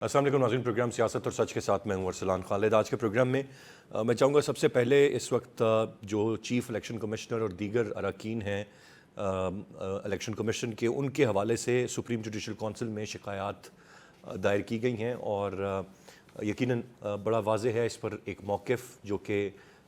अस्सलाम वालेकुम नाज़रीन, प्रोग्राम सियासत और सच के साथ मैं हूं अरसलान खालिद। आज के प्रोग्राम में मैं चाहूँगा सबसे पहले इस वक्त जो चीफ़ इलेक्शन कमिश्नर और दीगर अरकान हैं इलेक्शन कमीशन के, उनके हवाले से सुप्रीम जुडिशल कौंसिल में शिकायत दायर की गई हैं और यकीनन बड़ा वाज़ेह है इस पर एक मौक़िफ़ जो कि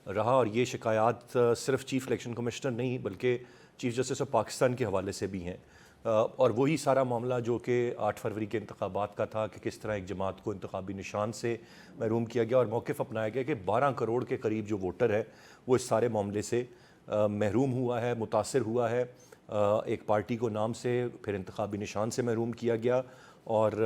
रहा। और ये शिकायत सिर्फ चीफ़ इलेक्शन कमिश्नर नहीं बल्कि चीफ़ जस्टिस ऑफ पाकिस्तान के हवाले से भी हैं और वही सारा मामला जो कि 8 फरवरी के इंतखाबात का था कि किस तरह एक जमात को इंतखाबी निशान से महरूम किया गया और मौक़िफ़ अपनाया गया कि 12 करोड़ के करीब जो वोटर है वो इस सारे मामले से महरूम हुआ है, मुतासर हुआ है। एक पार्टी को नाम से फिर इंतखाबी निशान से महरूम किया गया और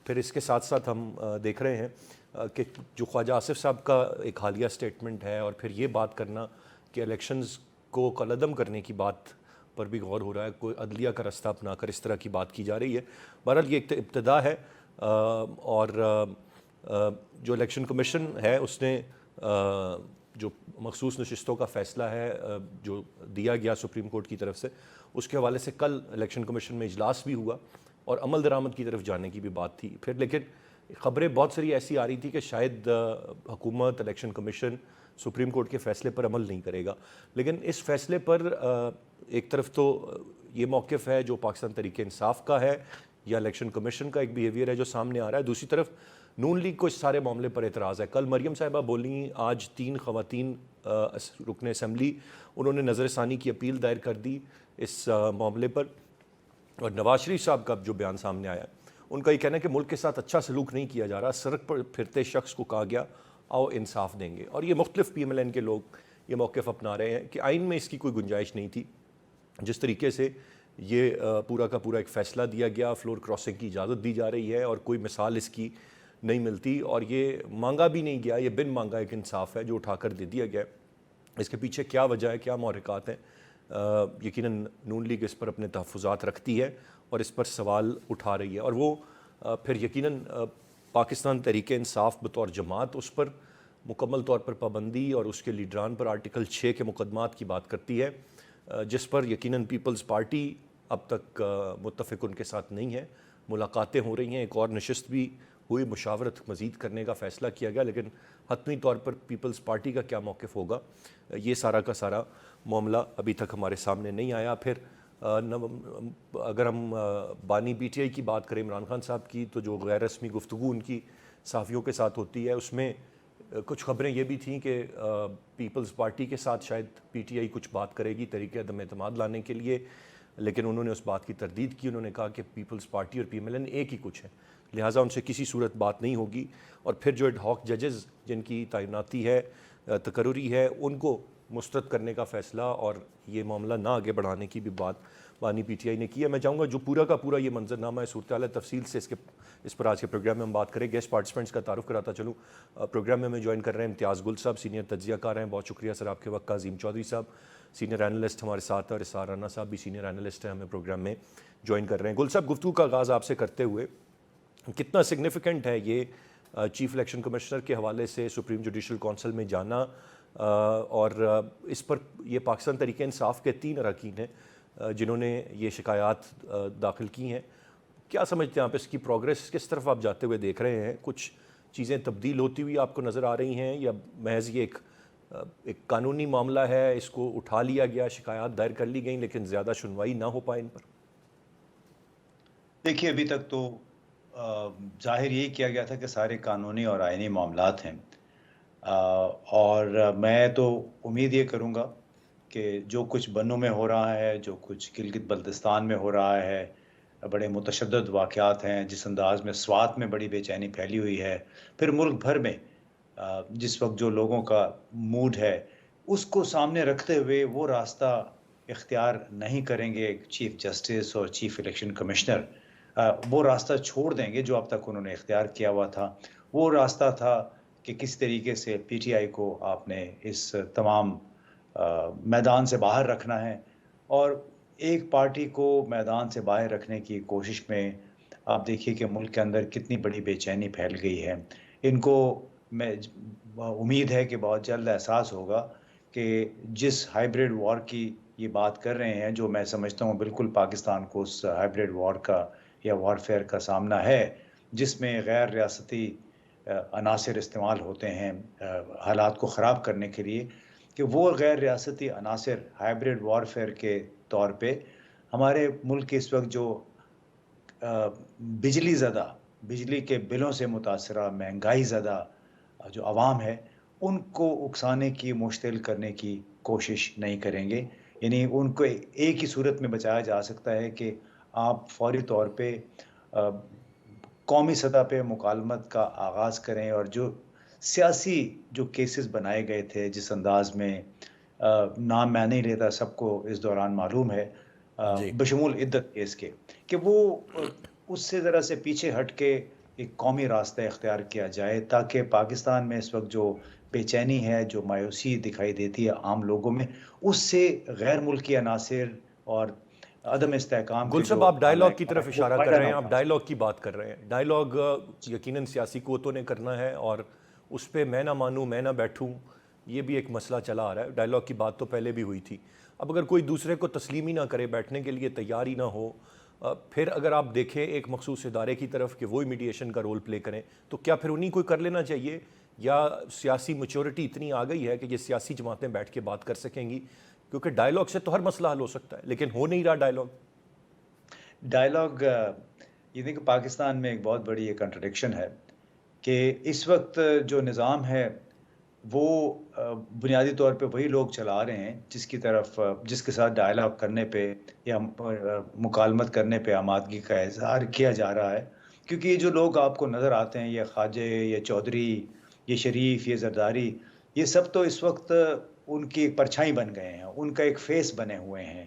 फिर इसके साथ साथ हम देख रहे हैं कि जो ख्वाजा आसिफ साहब का एक हालिया स्टेटमेंट है और फिर ये बात करना कि इलेक्शंस को कलअदम करने की बात पर भी गौर हो रहा है, कोई अदलिया का रास्ता अपनाकर इस तरह की बात की जा रही है। बहरहाल ये एक इब्तदा है और जो इलेक्शन कमीशन है उसने जो मखसूस नशिस्तों का फ़ैसला है जो दिया गया सुप्रीम कोर्ट की तरफ से, उसके हवाले से कल इलेक्शन कमीशन में इजलास भी हुआ और अमल दरामद की तरफ जाने की भी बात थी। फिर लेकिन ख़बरें बहुत सारी ऐसी आ रही थी कि शायद हुकूमत, इलेक्शन कमीशन सुप्रीम कोर्ट के फ़ैसले पर अमल नहीं करेगा। लेकिन इस फ़ैसले पर एक तरफ तो ये मौक़िफ़ है जो पाकिस्तान तहरीक इंसाफ का है या इलेक्शन कमीशन का एक बिहेवियर है जो सामने आ रहा है, दूसरी तरफ नून लीग को इस सारे मामले पर एतराज़ है। कल मरियम साहिबा बोली, आज 3 ख़वातीन रुकन असम्बली, उन्होंने नज़रसानी की अपील दायर कर दी इस मामले पर। और नवाज शरीफ साहब का जो बयान सामने आया, उनका ये कहना है कि मुल्क के साथ अच्छा सलूक नहीं किया जा रहा, सड़क पर फिरते शख्स को कहा गया आओ इंसाफ देंगे। और ये मुख्तलिफ PMLN के लोग ये मौक़िफ़ अपना रहे हैं कि आइन में इसकी कोई गुंजाइश नहीं थी। जिस तरीके से ये पूरा का पूरा एक फ़ैसला दिया गया, फ्लोर क्रॉसिंग की इजाज़त दी जा रही है और कोई मिसाल इसकी नहीं मिलती और ये मांगा भी नहीं गया, ये बिन मांगा एक इंसाफ है जो उठाकर दे दिया गया। इसके पीछे क्या वजह है, क्या महरक़ात हैं, यकीनन नून लीग इस पर अपने तहफ़्फ़ुज़ात रखती है और इस पर सवाल उठा रही है और वो फिर यकीनन पाकिस्तान तहरीक इंसाफ बतौर जमात उस पर मुकम्मल तौर पर पाबंदी और उसके लीडरान पर आर्टिकल 6 के मुकदमात की बात करती है, जिस पर यकीनन पीपल्स पार्टी अब तक मुत्तफ़िक़ उनके साथ नहीं है। मुलाकातें हो रही हैं, एक और नशिस्त भी हुई, मुशावरत मज़ीद करने का फ़ैसला किया गया, लेकिन हतमी तौर पर पीपल्स पार्टी का क्या मौक़िफ़ होगा, ये सारा का सारा मामला अभी तक हमारे सामने नहीं आया। फिर अगर हम बानी PTI की बात करें, इमरान खान साहब की, तो जो गैर रस्मी गुफ्तगू उनकी सहाफ़ियों के साथ होती है, उसमें कुछ ख़बरें ये भी थीं कि पीपल्स पार्टी के साथ शायद PTI कुछ बात करेगी तरीक़े अदम एतमाद लाने के लिए, लेकिन उन्होंने उस बात की तरदीद की। उन्होंने कहा कि पीपल्स पार्टी और PMLN एक ही कुछ है, लिहाजा उनसे किसी सूरत बात नहीं होगी। और फिर जो एडहॉक जजेस जिनकी तैनाती है, तकर्रुरी है, उनको मुस्तरद करने का फ़ैसला और ये मामला ना आगे बढ़ाने की भी बात बानी PTI ने की है। मैं चाहूँगा जो पूरा का पूरा ये मंजरनामा है, सूरत हाल है, तफसील से इस पर आज के प्रोग्राम में हम बात करें। गेस्ट पार्टिसिपेंट्स का तारुफ कराता चलूँ। प्रोग्राम में हमें ज्वाइन कर रहे हैं इम्तियाज़ गुल साहब, सीनियर तज्ज़ियाकार हैं, बहुत शुक्रिया सर आपके वक्त का। अज़ीम चौधरी साहब सीनियर एनालिस्ट हमारे साथ, और इसार राना साहब भी सीनियर एनालिस्ट हैं, हमें प्रोग्राम में ज्वाइन कर रहे हैं। गुल साहब, गुफ्तगू का आगाज़ आपसे करते हुए, कितना सिग्निफिकेंट है ये चीफ़ इलेक्शन कमिश्नर के हवाले से सुप्रीम जुडिशल कौंसिल में जाना, और इस पर ये पाकिस्तान तहरीक इंसाफ के 3 अरकान हैं जिन्होंने ये शिकायत दाखिल की हैं। क्या समझते हैं आप, इसकी प्रोग्रेस किस तरफ आप जाते हुए देख रहे हैं? कुछ चीज़ें तब्दील होती हुई आपको नज़र आ रही हैं या महज ये एक कानूनी मामला है, इसको उठा लिया गया, शिकायत दायर कर ली गई लेकिन ज़्यादा सुनवाई ना हो पाए इन पर? देखिए, अभी तक तो ज़ाहिर यही किया गया था कि सारे कानूनी और आईनी मामलात हैं, और मैं तो उम्मीद ये करूँगा कि जो कुछ बन्नू में हो रहा है, जो कुछ गिलगित बल्तिस्तान में हो रहा है, बड़े मुतशद्दद वाक़यात हैं, जिस अंदाज़ में स्वात में बड़ी बेचैनी फैली हुई है, फिर मुल्क भर में जिस वक़्त जो लोगों का मूड है, उसको सामने रखते हुए वो रास्ता इख्तियार नहीं करेंगे चीफ़ जस्टिस और चीफ़ इलेक्शन कमिश्नर, वो रास्ता छोड़ देंगे जो अब तक उन्होंने इख्तियार किया हुआ था। वो रास्ता था कि किस तरीके से PTI को आपने इस तमाम मैदान से बाहर रखना है, और एक पार्टी को मैदान से बाहर रखने की कोशिश में आप देखिए कि मुल्क के अंदर कितनी बड़ी बेचैनी फैल गई है। इनको मैं उम्मीद है कि बहुत जल्द एहसास होगा कि जिस हाइब्रिड वॉर की ये बात कर रहे हैं, जो मैं समझता हूँ बिल्कुल पाकिस्तान को उस हाइब्रिड वॉर का या वॉरफेयर का सामना है, جس میں غیر ریاستی عناصر استعمال ہوتے ہیں حالات کو خراب کرنے کے لیے، کہ وہ غیر ریاستی عناصر ہائبرڈ وارفیئر کے طور پہ ہمارے ملک کے اس وقت جو بجلی زدہ، بجلی کے بلوں سے متاثرہ مہنگائی زدہ جو عوام ہے، ان کو اکسانے کی، مشتعل کرنے کی کوشش نہیں کریں گے۔ یعنی ان کو ایک ہی صورت میں بچایا جا سکتا ہے کہ آپ فوری طور پہ قومی سطح پہ مکالمت کا آغاز کریں، اور جو سیاسی جو کیسز بنائے گئے تھے جس انداز میں، نام میں نہیں لیتا، سب کو اس دوران معلوم ہے، جی بشمول عدت کیس کے، کہ وہ اس سے ذرا سے پیچھے ہٹ کے ایک قومی راستہ اختیار کیا جائے، تاکہ پاکستان میں اس وقت جو بے چینی ہے، جو مایوسی دکھائی دیتی ہے عام لوگوں میں، اس سے غیر ملکی عناصر اور عدم استحکام گل کے صاحب، جو آپ ڈائلاگ کی علائقہ طرف ہے وہ اشارہ کر فائدہ رہے نہ ہیں، آپ اٹھا سکیں۔ ڈائلاگ کی بات کر رہے ہیں۔ ڈائلاگ یقیناً سیاسی قوتوں نے کرنا ہے، اور اس پہ میں نہ مانوں میں نہ بیٹھوں، یہ بھی ایک مسئلہ چلا آ رہا ہے۔ ڈائلاگ کی بات تو پہلے بھی ہوئی تھی، اب اگر کوئی دوسرے کو تسلیم ہی نہ کرے، بیٹھنے کے لیے تیار ہی نہ ہو، پھر اگر آپ دیکھیں ایک مخصوص ادارے کی طرف کہ وہی میڈیشن کا رول پلے کریں، تو کیا پھر انہیں کو کر لینا چاہیے، یا سیاسی میچورٹی اتنی آ گئی ہے کہ یہ سیاسی جماعتیں بیٹھ کے بات کر سکیں گی؟ کیونکہ ڈائلاگ سے تو ہر مسئلہ حل ہو سکتا ہے، لیکن ہو نہیں رہا ڈائلاگ۔ ڈائلاگ، یہ دیکھیں پاکستان میں ایک بہت بڑی یہ کنٹرڈکشن ہے کہ اس وقت جو نظام ہے وہ بنیادی طور پہ وہی لوگ چلا رہے ہیں جس کے ساتھ ڈائلاگ کرنے پہ یا مکالمت کرنے پہ آمادگی کا اظہار کیا جا رہا ہے، کیونکہ یہ جو لوگ آپ کو نظر آتے ہیں، یہ خواجے، یہ چودھری، یہ شریف، یہ زرداری، یہ سب تو اس وقت ان کی ایک پرچھائی بن گئے ہیں، ان کا ایک فیس بنے ہوئے ہیں،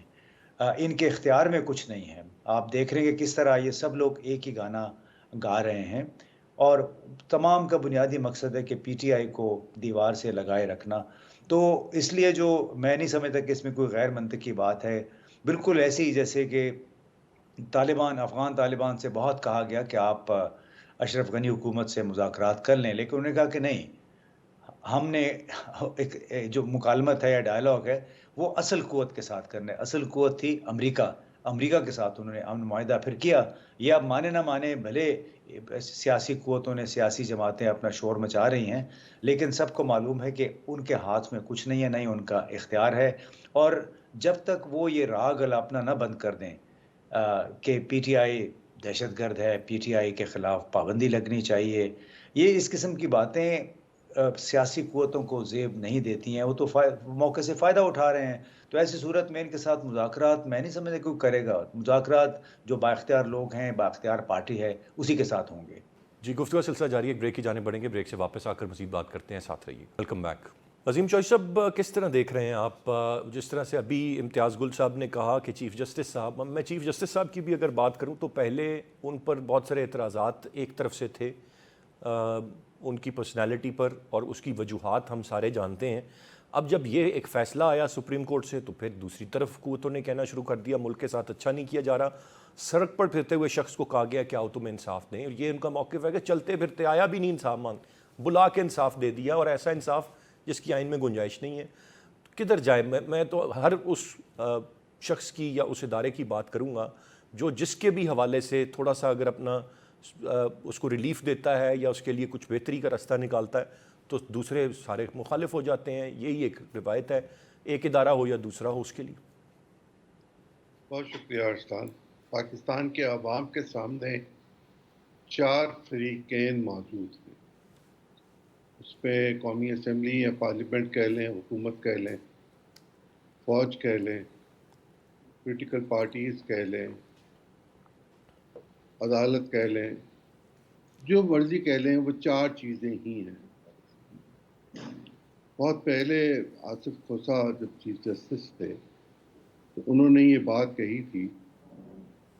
ان کے اختیار میں کچھ نہیں ہے۔ آپ دیکھ رہے ہیں کہ کس طرح یہ سب لوگ ایک ہی گانا گا رہے ہیں، اور تمام کا بنیادی مقصد ہے کہ پی ٹی آئی کو دیوار سے لگائے رکھنا۔ تو اس لیے جو میں نہیں سمجھتا کہ اس میں کوئی غیر منطقی بات ہے، بالکل ایسے ہی جیسے کہ افغان طالبان سے بہت کہا گیا کہ آپ اشرف غنی حکومت سے مذاکرات کر لیں، لیکن انہوں نے کہا کہ نہیں، ہم نے ایک جو مکالمت ہے یا ڈائلاگ ہے وہ اصل قوت کے ساتھ کرنا ہے۔ اصل قوت تھی امریکہ کے ساتھ انہوں نے امن معاہدہ پھر کیا۔ یہ اب مانے نہ مانے، بھلے سیاسی قوتوں نے، سیاسی جماعتیں اپنا شور مچا رہی ہیں، لیکن سب کو معلوم ہے کہ ان کے ہاتھ میں کچھ نہیں ہے، نہیں ان کا اختیار ہے۔ اور جب تک وہ یہ راگ الاپنا نہ بند کر دیں کہ پی ٹی آئی دہشت گرد ہے، پی ٹی آئی کے خلاف پابندی لگنی چاہیے، یہ اس قسم کی باتیں سیاسی قوتوں کو زیب نہیں دیتی ہیں، وہ تو موقع سے فائدہ اٹھا رہے ہیں۔ تو ایسی صورت میں ان کے ساتھ مذاکرات میں نہیں سمجھتا کوئی کرے گا۔ مذاکرات جو بااختیار لوگ ہیں، بااختیار پارٹی ہے، اسی کے ساتھ ہوں گے۔ جی، گفتگو کا سلسلہ جاری ہے، ایک بریک کی جانب بڑھیں گے، بریک سے واپس آ کر مزید بات کرتے ہیں، ساتھ رہیے۔ Welcome back. عظیم چوہدری صاحب، کس طرح دیکھ رہے ہیں آپ جس طرح سے ابھی امتیاز گل صاحب نے کہا کہ چیف جسٹس صاحب، میں چیف جسٹس صاحب کی بھی اگر بات کروں تو پہلے ان پر بہت سارے اعتراضات ایک طرف سے تھے، ان کی پرسنالٹی پر، اور اس کی وجوہات ہم سارے جانتے ہیں۔ اب جب یہ ایک فیصلہ آیا سپریم کورٹ سے، تو پھر دوسری طرف قوتوں نے کہنا شروع کر دیا ملک کے ساتھ اچھا نہیں کیا جا رہا۔ سڑک پر پھرتے ہوئے شخص کو کہا گیا کہ آؤ تمہیں انصاف دیں، اور یہ ان کا موقف ہے کہ چلتے پھرتے آیا بھی نہیں انصاف مانگ، بلا کے انصاف دے دیا، اور ایسا انصاف جس کی آئین میں گنجائش نہیں ہے۔ کدھر جائے؟ میں تو ہر اس شخص کی یا اس ادارے کی بات کروں گا جو جس کے بھی حوالے سے تھوڑا سا اگر اپنا اس کو ریلیف دیتا ہے یا اس کے لیے کچھ بہتری کا راستہ نکالتا ہے، تو دوسرے سارے مخالف ہو جاتے ہیں۔ یہی ایک روایت ہے، ایک ادارہ ہو یا دوسرا ہو اس کے لیے۔ بہت شکریہ ارسلان۔ پاکستان کے عوام کے سامنے 4 فریقین موجود ہیں، اس پہ قومی اسمبلی یا پارلیمنٹ کہہ لیں، حکومت کہہ لیں، فوج کہہ لیں، پولیٹیکل پارٹیز کہہ لیں، عدالت کہہ لیں، جو مرضی کہہ لیں، وہ 4 چیزیں ہی ہیں۔ بہت پہلے آصف کھوسہ جب چیف جسٹس تھے تو انہوں نے یہ بات کہی تھی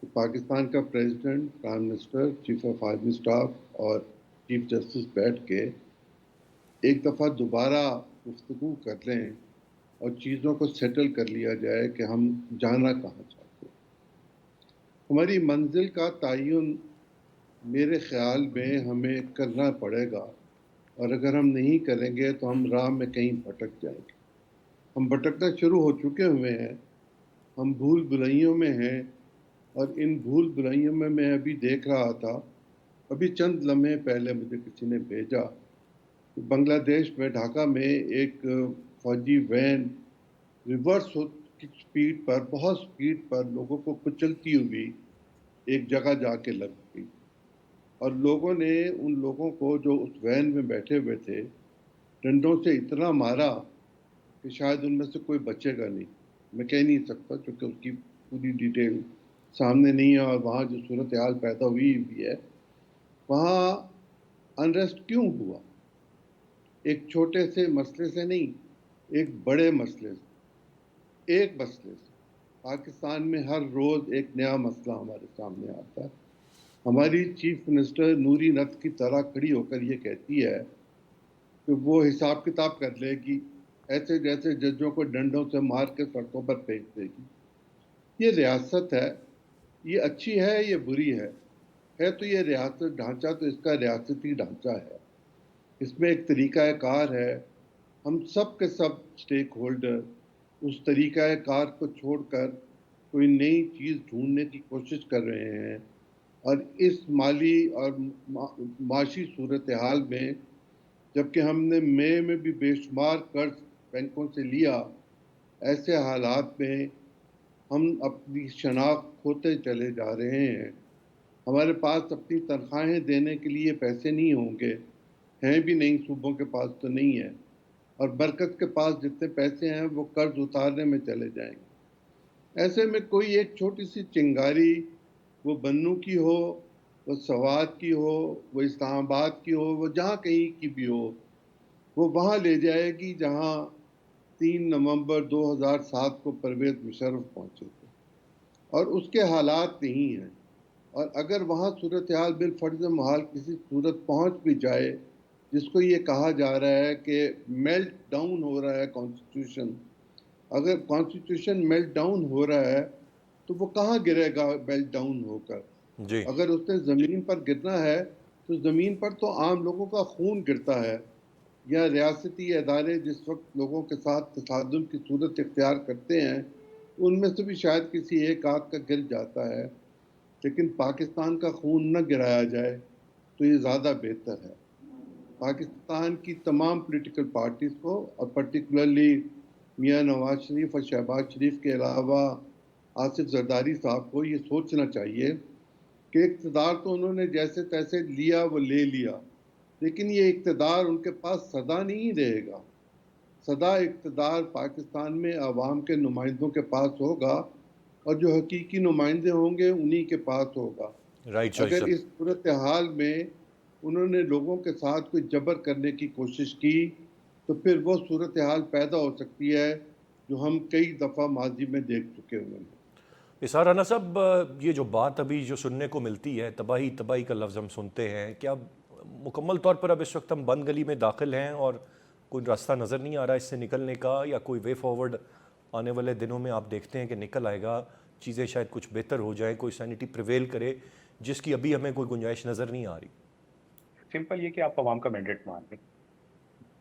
کہ پاکستان کا president, prime minister, chief of army staff اور چیف جسٹس بیٹھ کے ایک دفعہ دوبارہ گفتگو کر لیں اور چیزوں کو سیٹل کر لیا جائے کہ ہم جانا کہاں چاہتے ہیں۔ ہماری منزل کا تعین میرے خیال میں ہمیں کرنا پڑے گا، اور اگر ہم نہیں کریں گے تو ہم راہ میں کہیں بھٹک جائیں گے۔ ہم بھٹکنا شروع ہو چکے ہوئے ہیں، ہم بھول بھلائیوں میں ہیں، اور ان بھول بھلائیوں میں ابھی دیکھ رہا تھا अभी चंद लम्हे पहले मुझे किसी ने भेजा कि बांग्लादेश में ढाका में एक फौजी वैन रिवर्स की स्पीड पर, बहुत स्पीड पर लोगों को कुचलती हुई एक जगह जाके लग गई, और लोगों ने उन लोगों को जो उस वैन में बैठे हुए थे डंडों से इतना मारा कि शायद उनमें से कोई बचेगा नहीं। मैं कह नहीं सकता क्योंकि उसकी पूरी डिटेल सामने नहीं है, और वहाँ जो सूरत हाल पैदा हुई है, वहाँ अनरेस्ट क्यों हुआ? एक छोटे से मसले से नहीं, एक बड़े मसले से। एक मसले से पाकिस्तान में हर रोज एक नया मसला हमारे सामने आता है। हमारी चीफ मिनिस्टर नूरी नत की तरह खड़ी होकर ये कहती है कि वो हिसाब किताब कर लेगी, ऐसे जैसे जजों को डंडों से मार के सड़कों पर फेंक देगी। ये रियासत है, ये अच्छी है, ये बुरी है तो ये रियासत ढांचा तो इसका रियासती ढांचा है। इसमें एक तरीक़ाकार है, हम सब के सब स्टेक होल्डर उस तरीक़ाकार को छोड़कर कोई नई चीज़ ढूंढने की कोशिश कर रहे हैं, और इस माली और माशी सूरत हाल में, जबकि हमने मई में भी बेशुमार कर्ज बैंकों से लिया, ऐसे हालात में हम अपनी शनाख्त खोते चले जा रहे हैं। हमारे पास अपनी तनख्वाहें देने के लिए पैसे नहीं होंगे, हैं भी नहीं, सूबों के पास तो नहीं है, और बरकत के पास जितने पैसे हैं वो कर्ज उतारने में चले जाएंगे। ऐसे में कोई एक छोटी सी चिंगारी, वो बन्नू की हो, वो सवात की हो, वो इस्लामाबाद की हो, वो जहाँ कहीं की भी हो, वो वहाँ ले जाएगी जहाँ 3 नवंबर 2007 को परवेज मुशर्रफ पहुंचे थे, और उसके हालात नहीं हैं। और अगर वहाँ सूरत हाल बिल फर्ज महाल किसी सूरत पहुँच भी जाए, जिसको ये कहा जा रहा है कि मेल्ट डाउन हो रहा है कॉन्स्टिट्यूशन, अगर कॉन्स्टिट्यूशन मेल्ट डाउन हो रहा है तो वो कहाँ गिरेगा मेल्ट डाउन होकर? जी। अगर उसने ज़मीन पर गिरना है तो ज़मीन पर तो आम लोगों का खून गिरता है, या रियासती अदारे जिस वक्त लोगों के साथ तसादुम की सूरत इख्तियार करते हैं, उनमें से भी शायद किसी एक आग का गिर जाता है, लेकिन पाकिस्तान का खून न गिराया जाए तो ये ज़्यादा बेहतर है। पाकिस्तान की तमाम पॉलिटिकल पार्टीज़ को, और पर्टिकुलरली मियां नवाज शरीफ और शहबाज शरीफ के अलावा आसिफ जरदारी साहब को ये सोचना चाहिए कि इक़्तिदार तो उन्होंने जैसे तैसे लिया, वो ले लिया, लेकिन ये इक़्तिदार उनके पास सदा नहीं रहेगा। सदा इक़्तिदार पाकिस्तान में अवाम के नुमाइंदों के पास होगा, और जो हकीकी नुमाइंदे होंगे उन्हीं के पास होगा। राइट अगर सर। इस सूरत हाल में उन्होंने लोगों के साथ कोई जबर करने की कोशिश की, तो फिर वो सूरत हाल पैदा हो सकती है जो हम कई दफ़ा माजी में देख चुके हुए हैं। निसार राना साहब, ये जो बात अभी जो सुनने को मिलती है, तबाही तबाही का लफ्ज़ हम सुनते हैं, क्या मुकम्मल तौर पर अब इस वक्त हम बंद गली में दाखिल हैं और कोई रास्ता नज़र नहीं आ रहा इससे निकलने का, या कोई वे फॉरवर्ड आने वाले दिनों में आप देखते हैं कि निकल आएगा, चीज़ें शायद कुछ बेहतर हो जाए, कोई सैनिटी प्रिवेल करे जिसकी अभी हमें कोई गुंजाइश नज़र नहीं आ रही? सिंपल ये कि आप अवाम का मैंडेट मान लें।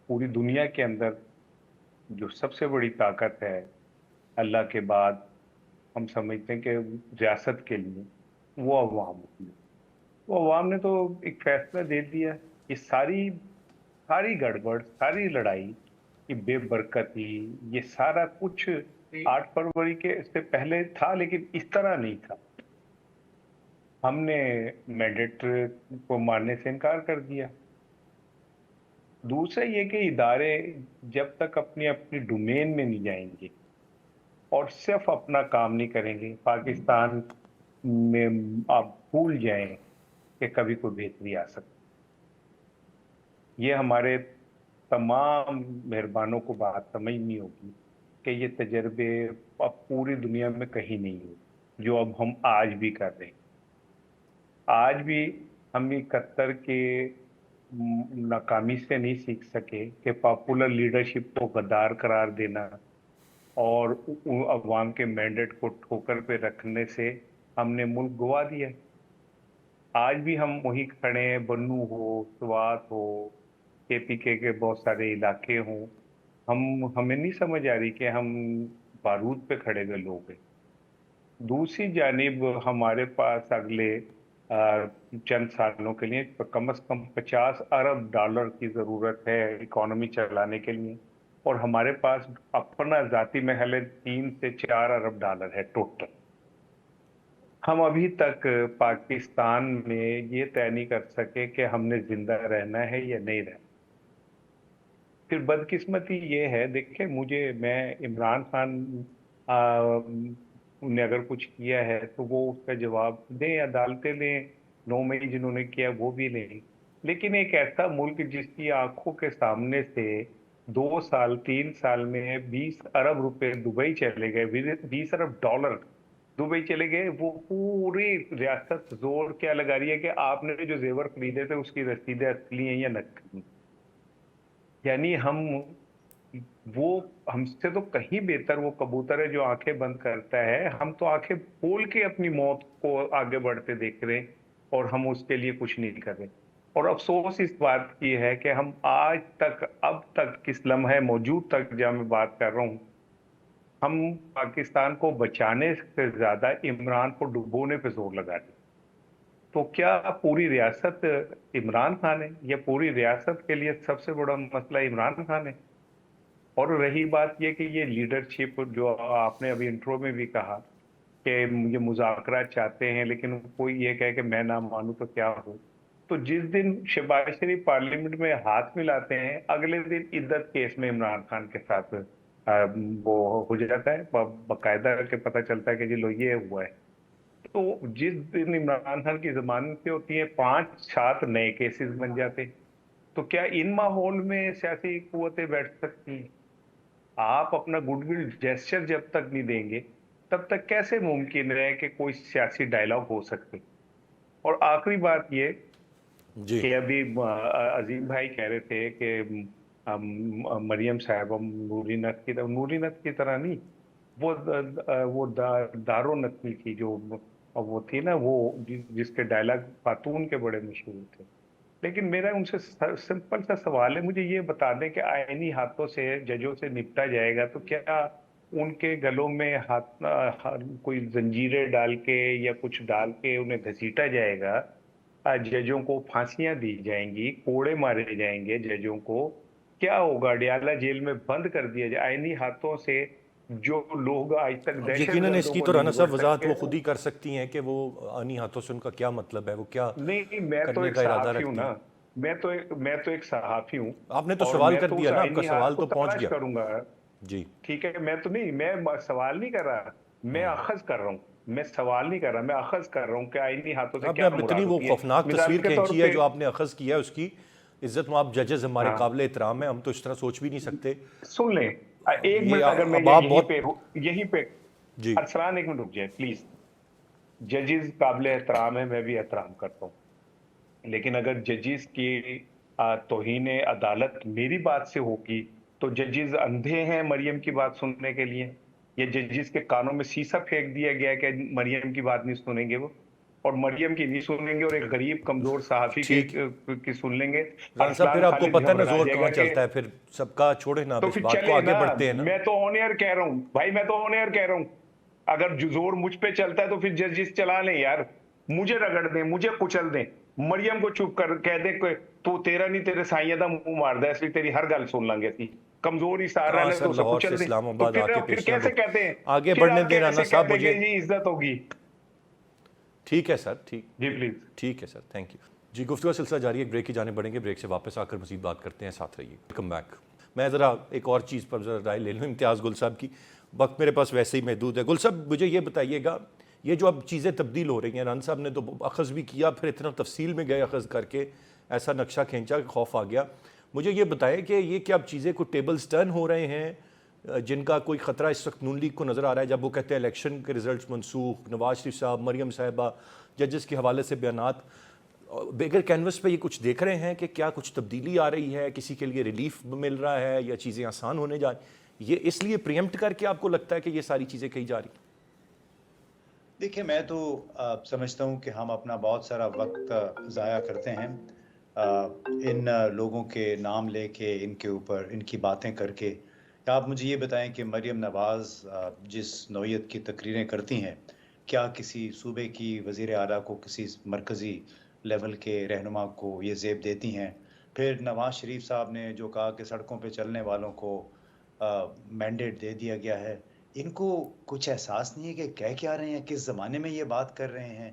पूरी दुनिया के अंदर जो सबसे बड़ी ताकत है अल्लाह के बाद, हम समझते हैं कि रियासत के लिए, वो अवाम होती है। वो अवाम ने तो एक फैसला दे दिया, ये सारी सारी गड़बड़, सारी लड़ाई, ये बेबरकती, ये सारा कुछ 8 फरवरी के इससे पहले था, लेकिन इस तरह नहीं था। हमने मैंडेट को मानने से इनकार कर दिया। दूसरा ये कि इदारे जब तक अपनी अपनी डोमेन में नहीं जाएंगे और सिर्फ अपना काम नहीं करेंगे, पाकिस्तान में आप भूल जाएं कि कभी कोई बेहतरी आ सकती। ये हमारे तमाम मेहरबानों को बात समझनी होगी कि ये तजर्बे अब पूरी दुनिया में कहीं नहीं हुए जो अब हम आज भी कर रहे हैं। आज भी हम 71 के नाकामी से नहीं सीख सके कि पॉपुलर लीडरशिप को गद्दार करार देना और अवाम के मैंडेट को ठोकर पे रखने से हमने मुल्क गवा दिया। आज भी हम वहीं खड़े हैं, बन्नू हो, स्वात हो, केपीके के बहुत सारे इलाके हों, हमें नहीं समझ आ रही कि हम बारूद पे खड़े हुए लोग हैं। दूसरी जानिब हमारे पास अगले चंद सालों के लिए कम से कम $50 अरब की ज़रूरत है इकोनॉमी चलाने के लिए, और हमारे पास अपना ज़ाती महल 3 से 4 अरब डॉलर है टोटल। हम अभी तक पाकिस्तान में ये तय नहीं कर सके कि हमने जिंदा रहना है या नहीं रहना। फिर बदकिस्मती ये है, देखिए मैं इमरान खान ने अगर कुछ किया है तो वो उसका जवाब दें, अदालतें लें, 9 मई जिन्होंने किया वो भी लें। लेकिन एक ऐसा मुल्क जिसकी आंखों के सामने से 2 साल 3 साल में 20 अरब रुपए दुबई चले गए, 20 अरब डॉलर दुबई चले गए, वो पूरी रियासत जोर क्या लगा रही है कि आपने जो जेवर खरीदे थे उसकी रसीदें असली हैं या नकली। यानी वो हमसे तो कहीं बेहतर वो कबूतर है जो आंखें बंद करता है। हम तो आंखें खोल के अपनी मौत को आगे बढ़ते देख रहे हैं और हम उसके लिए कुछ नहीं कर रहे। और अफसोस इस बात की है कि हम आज तक, अब तक, किस लम्हे मौजूद तक जहाँ मैं बात कर रहा हूँ, हम पाकिस्तान को बचाने से ज्यादा इमरान को डुबोने पे जोर लगा रहे। तो क्या पूरी रियासत इमरान खान है, या पूरी रियासत के लिए सबसे बड़ा मसला इमरान खान है? और रही बात ये कि ये लीडरशिप जो आपने अभी इंट्रो में भी कहा कि ये मुज़ाकरा चाहते हैं, लेकिन कोई ये कहे कि मैं ना मानूं तो क्या हो। तो जिस दिन शहबाज शरीफ पार्लियामेंट में हाथ मिलाते हैं, अगले दिन इद्दत केस में इमरान खान के साथ वो हो जाता है, बाकायदा के पता चलता है कि जी लो ये हुआ है। तो जिस दिन इमरान खान की जमानतें होती है, 5-7 नए केसेस बन जाते हैं। तो क्या इन माहौल में सियासी कुव्वतें बैठ सकती हैं? आप अपना गुडविल जेस्चर जब तक नहीं देंगे, तब तक कैसे मुमकिन है कि कोई सियासी डायलॉग हो सके? और आखिरी बात ये जी कि अभी अजीम भाई कह रहे थे कि मरियम साहब नूरीनत की तरह नहीं, वो दारो नतनी थी, जो वो थी ना, वो जिसके डायलॉग खातून के बड़े मशहूर थे। लेकिन मेरा उनसे सिंपल सा सवाल है, मुझे ये बता दें कि आईनी हाथों से जजों से निपटा जाएगा तो क्या उनके गलों में कोई जंजीरें डाल के या कुछ डाल के उन्हें घसीटा जाएगा? जजों को फांसियां दी जाएंगी, कोड़े मारे जाएंगे जजों को? क्या होगा? अडयाला जेल में बंद कर दिया जाए आईनी हाथों से? जो लोग आज तक अब दहशत यकीनन गर्दों इसकी को तो नहीं राना निगल साहब वजाहत सके। वो खुद ही कर सकती हैं कि वो आनी हाथों से उनका क्या मतलब है, वो क्या नहीं, मैं तो करने एक का इरादा सहाफी हूँ रखती ना, हैं। मैं तो एक सहाफी हूँ, आपने तो और सवाल मैं कर तो दिया उस ना, आपका आईनी हाथ सवाल को तो पहुंच तलाश गया। करूंगा। जी ठीक है, मैं तो नहीं, मैं सवाल नहीं कर रहा, मैं अखज कर रहा हूँ। मैं सवाल नहीं कर रहा, मैं अखज कर रहा हूँ कि आईनी हाथों से आपने क्या अब इतनी मुराद वो होती है। खौफनाक मिसाल तस्वीर के तौर खींची है पे, जो आपने अखज़ किया है, उसकी इज्जत में आप जजेस हमारे हाँ, काबिल एहतराम है, हम तो इस तरह सोच भी नहीं सकते। सुन लें, एक ये मिनट, अगर मैं अब आप बहुत यहीं पे जी अरसलान एक मिनट रुक जाए प्लीज। जजेस काबिल एहतराम है, मैं भी एहतराम करता हूँ, लेकिन अगर जजेस की तौहीन अदालत मेरी बात से होगी तो जजेस अंधे हैं मरियम की बात सुनने के लिए? या जजेस के कानों में शीशा फेंक दिया गया कि मरियम की बात नहीं सुनेंगे वो, और मरियम की नहीं सुनेंगे और एक गरीब कमजोर सहाफी ठीक की सुन लेंगे? राना साहब, अरसलान फिर आपको खालिद पता है ना घबरा जोर जाएगा कहाँ कि, चलता है, फिर सबका छोड़े ना, अब तो इस फिर बात को चले आगे ना। बढ़ते हैं ना। मैं तो ऑन एयर कह रहा हूं भाई, मैं तो ऑन एयर कह रहा हूं, अगर जोर मुझ पे चलता है तो फिर जजिस चला लें यार, मुझे रगड़ दें, मुझे कुचल दें, मरियम को चुप कर कह दे तू तेरा नहीं तेरे साइया दा मुंह मार दे, इसलिए तेरी हर गल सुन लांगे सी, कमजोर ही सारा कहाँ ने सर तो उसे लाहौर से कुचल दे। तो इस्लामाबाद आके फिर पेशियां कैसे कहते हैं, आगे फिर बढ़ने आप दें राना कैसे साहब कहते हैं मुझे। कि ये इज्जत होगी? ठीक है सर, जी प्लीज। ठीक है सर, थैंक यू जी। गुफ्तगू का सिलसिला जारी है, एक ब्रेक की जाने बढ़ेंगे, ब्रेक से वापस आकर मज़ीद बात करते हैं, साथ रहिए। Welcome back. मैं ज़रा एक और चीज़ पर ज़रा राय ले लूँ इम्तियाज़ गुल साहब की, वक्त मेरे पास वैसे ही महदूद है। गुल साहब, मुझे ये बताइएगा, ये जो अब चीज़ें तब्दील हो रही हैं, राना साहब ने तो अखज़ भी किया, फिर इतना तफसील में गए अखज़ करके, ऐसा नक्शा खींचा कि खौफ आ गया। मुझे ये बताएं कि ये क्या अब चीज़ें को टेबल्स टर्न हो रहे हैं, जिनका कोई ख़तरा इस वक्त नून लीग को नज़र आ रहा है, जब वो कहते हैं इलेक्शन के रिजल्ट मनसूख, नवाज शरीफ साहब, मरियम साहिबा, जजेस के हवाले से बयानात, बेगर कैनवस पे ये कुछ देख रहे हैं कि क्या कुछ तब्दीली आ रही है, किसी के लिए रिलीफ मिल रहा है या चीज़ें आसान होने जा रही, ये इसलिए प्रीएम्प्ट करके आपको लगता है कि ये सारी चीज़ें कही जा रही? देखिए, मैं तो समझता हूँ कि हम अपना बहुत सारा वक्त ज़ाया करते हैं इन लोगों के नाम लेके, इनके ऊपर इनकी बातें करके। आप मुझे ये बताएं कि मरियम नवाज़ जिस नौइयत की तकरीरें करती हैं, کیا کسی صوبے کی وزیر اعلیٰ کو کسی مرکزی لیول کے رہنما کو یہ زیب دیتی ہیں؟ پھر نواز شریف صاحب نے جو کہا کہ سڑکوں پہ چلنے والوں کو مینڈیٹ دے دیا گیا ہے، ان کو کچھ احساس نہیں ہے کہ کہہ کیا رہے ہیں، کس زمانے میں یہ بات کر رہے ہیں؟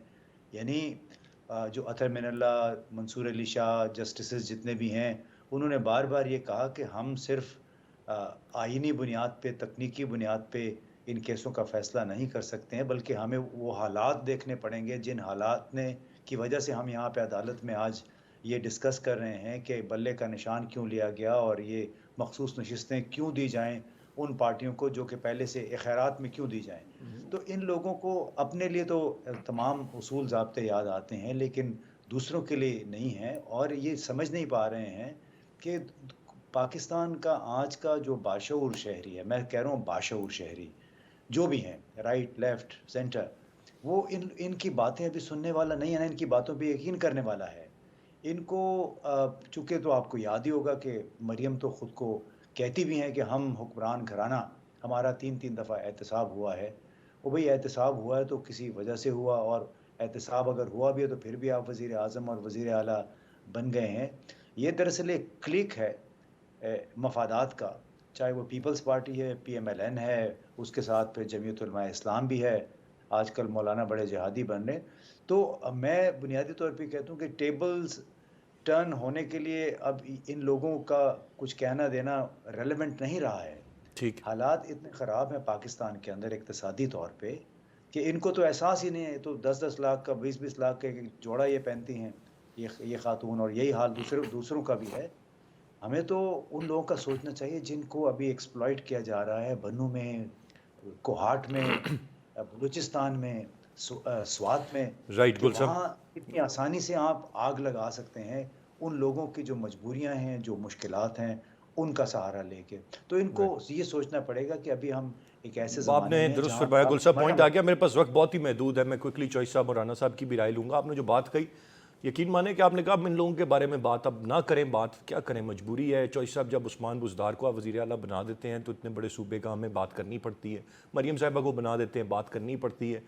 یعنی جو اطہر من اللہ، منصور علی شاہ، جسٹسز جتنے بھی ہیں، انہوں نے بار بار یہ کہا کہ ہم صرف آئینی بنیاد پہ، تکنیکی بنیاد پہ ان کیسوں کا فیصلہ نہیں کر سکتے ہیں، بلکہ ہمیں وہ حالات دیکھنے پڑیں گے جن حالات نے کی وجہ سے ہم یہاں پہ عدالت میں آج یہ ڈسکس کر رہے ہیں کہ بلے کا نشان کیوں لیا گیا اور یہ مخصوص نشستیں کیوں دی جائیں ان پارٹیوں کو جو کہ پہلے سے اخیرات میں کیوں دی جائیں۔ تو ان لوگوں کو اپنے لیے تو تمام اصول ضابطے یاد آتے ہیں، لیکن دوسروں کے لیے نہیں ہیں، اور یہ سمجھ نہیں پا رہے ہیں کہ پاکستان کا آج کا جو باشعور شہری ہے، میں کہہ رہا ہوں باشعور شہری جو بھی ہیں، رائٹ، لیفٹ، سینٹر، وہ ان کی باتیں ابھی سننے والا نہیں ہے نا، ان کی باتوں پہ یقین کرنے والا ہے۔ ان کو چونکہ تو آپ کو یاد ہی ہوگا کہ مریم تو خود کو کہتی بھی ہیں کہ ہم حکمران گھرانہ، ہمارا 3 دفعہ احتساب ہوا ہے۔ وہ بھئی احتساب ہوا ہے تو کسی وجہ سے ہوا، اور احتساب اگر ہوا بھی ہے تو پھر بھی آپ وزیر اعظم اور وزیر اعلیٰ بن گئے ہیں۔ یہ دراصل ایک کلک ہے مفادات کا، چاہے وہ پیپلز پارٹی ہے، پی ایم ایل این ہے، اس کے ساتھ پھر جمعیت علماء اسلام بھی ہے، آج کل مولانا بڑے جہادی بن رہے ہیں۔ تو میں بنیادی طور پہ کہتا ہوں کہ ٹیبلز ٹرن ہونے کے لیے اب ان لوگوں کا کچھ کہنا دینا ریلیونٹ نہیں رہا ہے۔ ٹھیک۔ حالات اتنے خراب ہیں پاکستان کے اندر اقتصادی طور پہ کہ ان کو تو احساس ہی نہیں ہے، تو 10 لاکھ کا، 20 لاکھ کا ایک جوڑا یہ پہنتی ہیں یہ خاتون، اور یہی حال دوسروں کا بھی ہے۔ ہمیں تو ان لوگوں کا سوچنا چاہیے جن کو ابھی ایکسپلائٹ کیا جا رہا ہے، بنو میں، کوہاٹ میں، بلوچستان میں، سوات میں، رائٹ کہ گل صاحب، وہاں اتنی آسانی سے آپ آگ لگا سکتے ہیں ان لوگوں کی جو مجبوریاں ہیں، جو مشکلات ہیں، ان کا سہارا لے کے۔ تو ان کو یہ سوچنا پڑے گا کہ ابھی ہم ایک ایسے آپ زمانے نے میں ہیں درست جہاں فرمایا گل صاحب، پوائنٹ آ مرحبا۔ گیا۔ میرے پاس وقت بہت ہی محدود ہے، میں کوئکلی چوائس صاحب اور رانا صاحب کی بھی رائے لوں گا۔ آپ نے جو بات کہی، یقین مانیں کہ آپ نے کہا اب ان لوگوں کے بارے میں بات اب نہ کریں، بات کیا کریں، مجبوری ہے۔ چوائس صاحب جب عثمان بزدار کو آپ وزیر اعلیٰ بنا دیتے ہیں تو اتنے بڑے صوبے کا ہمیں بات کرنی پڑتی ہے، مریم صاحبہ کو بنا دیتے ہیں، بات کرنی پڑتی ہے،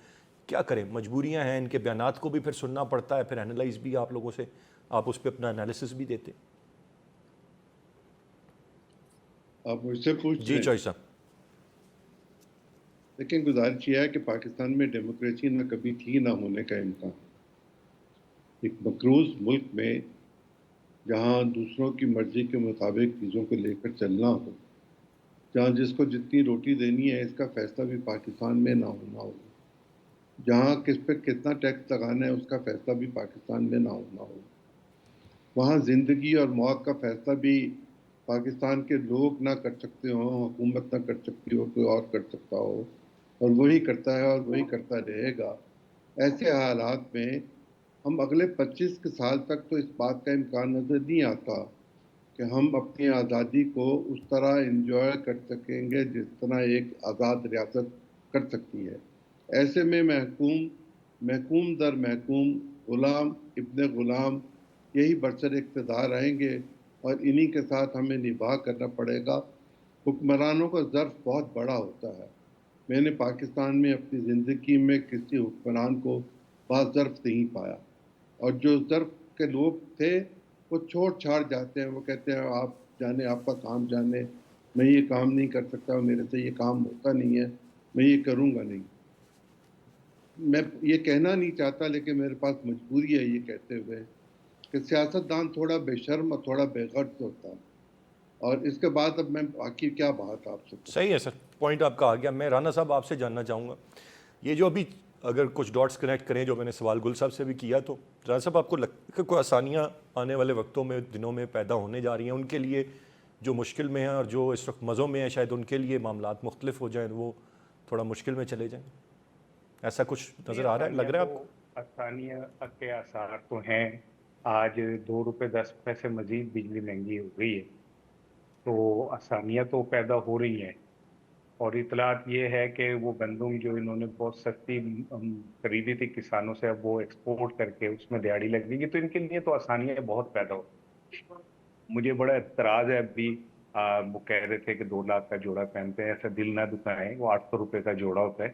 کیا کریں، مجبوریاں ہیں، ان کے بیانات کو بھی پھر سننا پڑتا ہے، پھر انالائز بھی آپ لوگوں سے، آپ اس پہ اپنا انالیسس بھی دیتے۔ آپ مجھ سے پوچھ جی رہے ہیں، چوائس صاحب۔ لیکن گزارش یہ ہے کہ پاکستان میں ڈیموکریسی نہ کبھی تھی نہ ہونے کا امکان۔ ایک مقروض ملک میں جہاں دوسروں کی مرضی کے مطابق چیزوں کو لے کر چلنا ہو، جہاں جس کو جتنی روٹی دینی ہے اس کا فیصلہ بھی پاکستان میں نہ ہونا ہو، جہاں کس پہ کتنا ٹیکس لگانا ہے اس کا فیصلہ بھی پاکستان میں نہ ہونا ہو، وہاں زندگی اور موت کا فیصلہ بھی پاکستان کے لوگ نہ کر سکتے ہوں، حکومت نہ کر سکتی ہو، کوئی اور کر سکتا ہو، اور وہی کرتا ہے اور وہی کرتا رہے گا۔ ایسے حالات میں ہم اگلے 25 سال تک تو اس بات کا امکان نظر نہیں آتا کہ ہم اپنی آزادی کو اس طرح انجوائے کر سکیں گے جس طرح ایک آزاد ریاست کر سکتی ہے۔ ایسے میں محکوم در محکوم، غلام ابن غلام یہی برسر اقتدار آئیں گے، اور انہی کے ساتھ ہمیں نباہ کرنا پڑے گا۔ حکمرانوں کا ظرف بہت بڑا ہوتا ہے۔ میں نے پاکستان میں اپنی زندگی میں کسی حکمران کو باظرف نہیں پایا، اور جو ظرف کے لوگ تھے وہ چھوڑ چھاڑ جاتے ہیں، وہ کہتے ہیں آپ جانے، آپ کا کام جانے، میں یہ کام نہیں کر سکتا، میرے سے یہ کام ہوتا نہیں ہے، میں یہ کروں گا نہیں۔ میں یہ کہنا نہیں چاہتا لیکن میرے پاس مجبوری ہے یہ کہتے ہوئے کہ سیاستدان تھوڑا بے شرم اور تھوڑا بے غرض ہوتا ہے۔ اور اس کے بعد اب میں باقی کیا بات آپ سے کروں۔ صحیح ہے سر، پوائنٹ آپ کا آ گیا۔ میں رانا صاحب آپ سے جاننا چاہوں گا، یہ جو ابھی اگر کچھ ڈاٹس کنیکٹ کریں جو میں نے سوال گل صاحب سے بھی کیا، تو رانا صاحب آپ کو لگتا ہے کہ کوئی آسانیاں آنے والے وقتوں میں، دنوں میں پیدا ہونے جا رہی ہیں ان کے لیے جو مشکل میں ہیں اور جو اس وقت مزوں میں ہیں، شاید ان کے لیے معاملات مختلف ہو جائیں، وہ تھوڑا مشکل میں چلے جائیں، ایسا کچھ نظر آ رہا ہے، لگ رہا ہے آپ کو؟ آسانیاں کے آثار تو ہیں۔ آج 2 روپے 10 پیسے مزید بجلی مہنگی ہو گئی ہے، تو آسانیاں تو پیدا ہو رہی ہیں، اور اطلاعات یہ ہے کہ وہ گندم جو انہوں نے بہت سستی خریدی تھی کسانوں سے، اب وہ ایکسپورٹ کر کے اس میں دیہڑی لگ گئی، تو ان کے لیے تو آسانیاں بہت پیدا ہو۔ مجھے بڑا اعتراض ہے، ابھی وہ کہہ رہے تھے کہ 2 لاکھ کا جوڑا پہنتے ہیں، ایسا دل نہ دکھائیں، وہ 800 روپے کا جوڑا ہوتا ہے،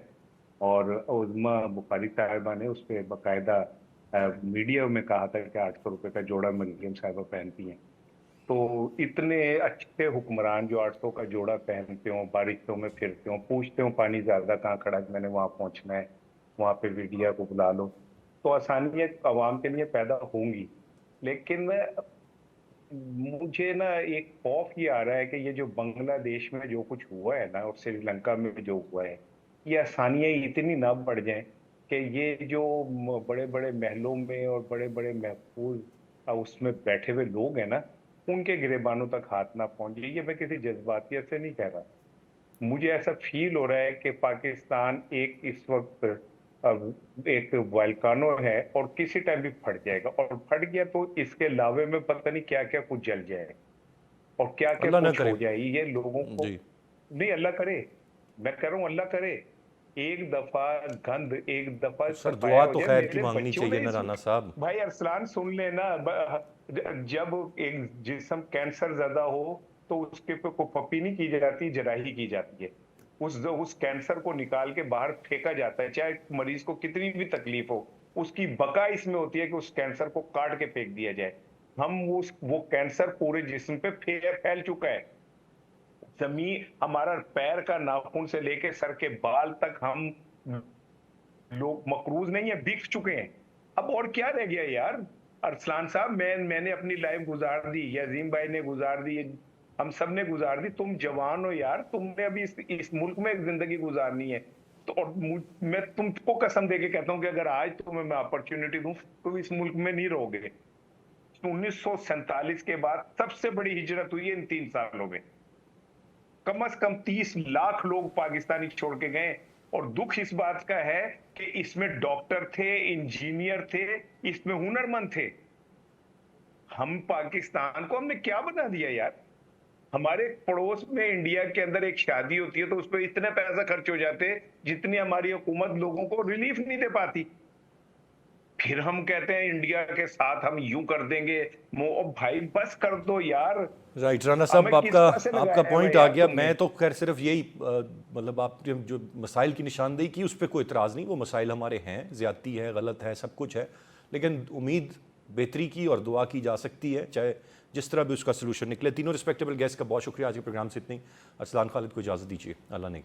اور عظما بخاری صاحبہ نے اس پہ باقاعدہ میڈیا میں کہا تھا کہ 800 روپے کا جوڑا مریم صاحبہ پہنتی ہیں. تو اتنے اچھے حکمران جو 800 کا جوڑا پہنتے ہوں، بارشوں میں پھرتے ہوں، پوچھتے ہوں پانی زیادہ کہاں کھڑا ہے، میں نے وہاں پہنچنا ہے، وہاں پہ میڈیا کو بلا لو، تو آسانیاں عوام کے لیے پیدا ہوں گی. لیکن مجھے نا ایک خوف یہ آ رہا ہے کہ یہ جو بنگلہ دیش میں جو کچھ ہوا ہے نا اور سری لنکا میں جو ہوا ہے، یہ آسانیاں اتنی نہ بڑھ جائیں کہ یہ جو بڑے بڑے محلوں میں اور بڑے بڑے محفوظ اس میں بیٹھے ہوئے لوگ ہیں نا، ان کے گریبانوں تک ہاتھ نہ پہنچ جائے. یہ میں کسی جذباتیت سے نہیں کہہ رہا، مجھے ایسا فیل ہو رہا ہے کہ پاکستان ایک اس وقت ایک والکانو ہے اور کسی ٹائم بھی پھٹ جائے گا، اور پھٹ گیا تو اس کے لاوے میں پتہ نہیں کیا کیا کچھ جل جائے اور کیا کیا اللہ نہ کچھ کرے. ہو جائے. یہ لوگوں کو جی نہیں، اللہ کرے، میں کہہ رہا ہوں اللہ کرے. ایک دفعہ گند، ایک دفعہ سر صفائی دعا ہو تو جائے. خیر کی میرے مانگنی بچوں چاہیے نے نا رانا صاحب. بھائی ارسلان سن لینا، جب ایک جسم کینسر زدہ ہو تو اس کے پہ کوئی پپی نہیں کی جاتی، جراحی کی جاتی ہے. اس کینسر کو نکال کے باہر پھینکا جاتا ہے، چاہے مریض کو کتنی بھی تکلیف ہو. اس کی بقا اس میں ہوتی ہے کہ اس کینسر کو کاٹ کے پھینک دیا جائے. وہ کینسر پورے جسم پہ پھیل چکا ہے. زمین، ہمارا پیر کا ناخن سے لے کے سر کے بال تک ہم لوگ مقروض نہیں ہیں، بک چکے ہیں. اب اور کیا رہ گیا یار ارسلان صاحب؟ میں نے اپنی لائف گزار دی، عظیم بھائی نے گزار دی، ہم سب نے گزار دی. تم جوان ہو یار، تم نے ابھی اس ملک میں زندگی گزارنی ہے. تو اور میں تم کو قسم دے کے کہتا ہوں کہ اگر آج تمہیں میں اپرچونٹی دوں تو اس ملک میں نہیں رہو گے. 1947 کے بعد سب سے بڑی ہجرت ہوئی ہے ان 3 سالوں میں. کم از کم 30 لاکھ لوگ پاکستانی چھوڑ کے گئے. اور دکھ اس بات کا ہے کہ اس میں ڈاکٹر تھے، انجینئر تھے، اس میں ہنرمند تھے. ہم پاکستان کو ہم نے کیا بنا دیا یار؟ ہمارے پڑوس میں انڈیا کے اندر ایک شادی ہوتی ہے تو اس پہ اتنے پیسہ خرچ ہو جاتے جتنی ہماری حکومت لوگوں کو ریلیف نہیں دے پاتی. پھر ہم کہتے ہیں انڈیا کے ساتھ ہم یوں کر دیں گے. بھائی بس کر دو یار. رائٹ رانا صاحب، ہمیں کس طرح سے آپ کا لگایا ہے پوائنٹ آ یار گیا. تم نے؟ میں تو خیر صرف یہی مطلب آپ نے جو مسائل کی نشاندہی کی اس پہ کوئی اعتراض نہیں، وہ مسائل ہمارے ہیں، زیادتی ہے، غلط ہے، سب کچھ ہے، لیکن امید بہتری کی اور دعا کی جا سکتی ہے، چاہے جس طرح بھی اس کا سلوشن نکلے. تینوں رسپیکٹیبل گیسٹ کا بہت شکریہ. آج کے پروگرام سے اتنی. ارسلان خالد کو اجازت دیجیے. اللہ نے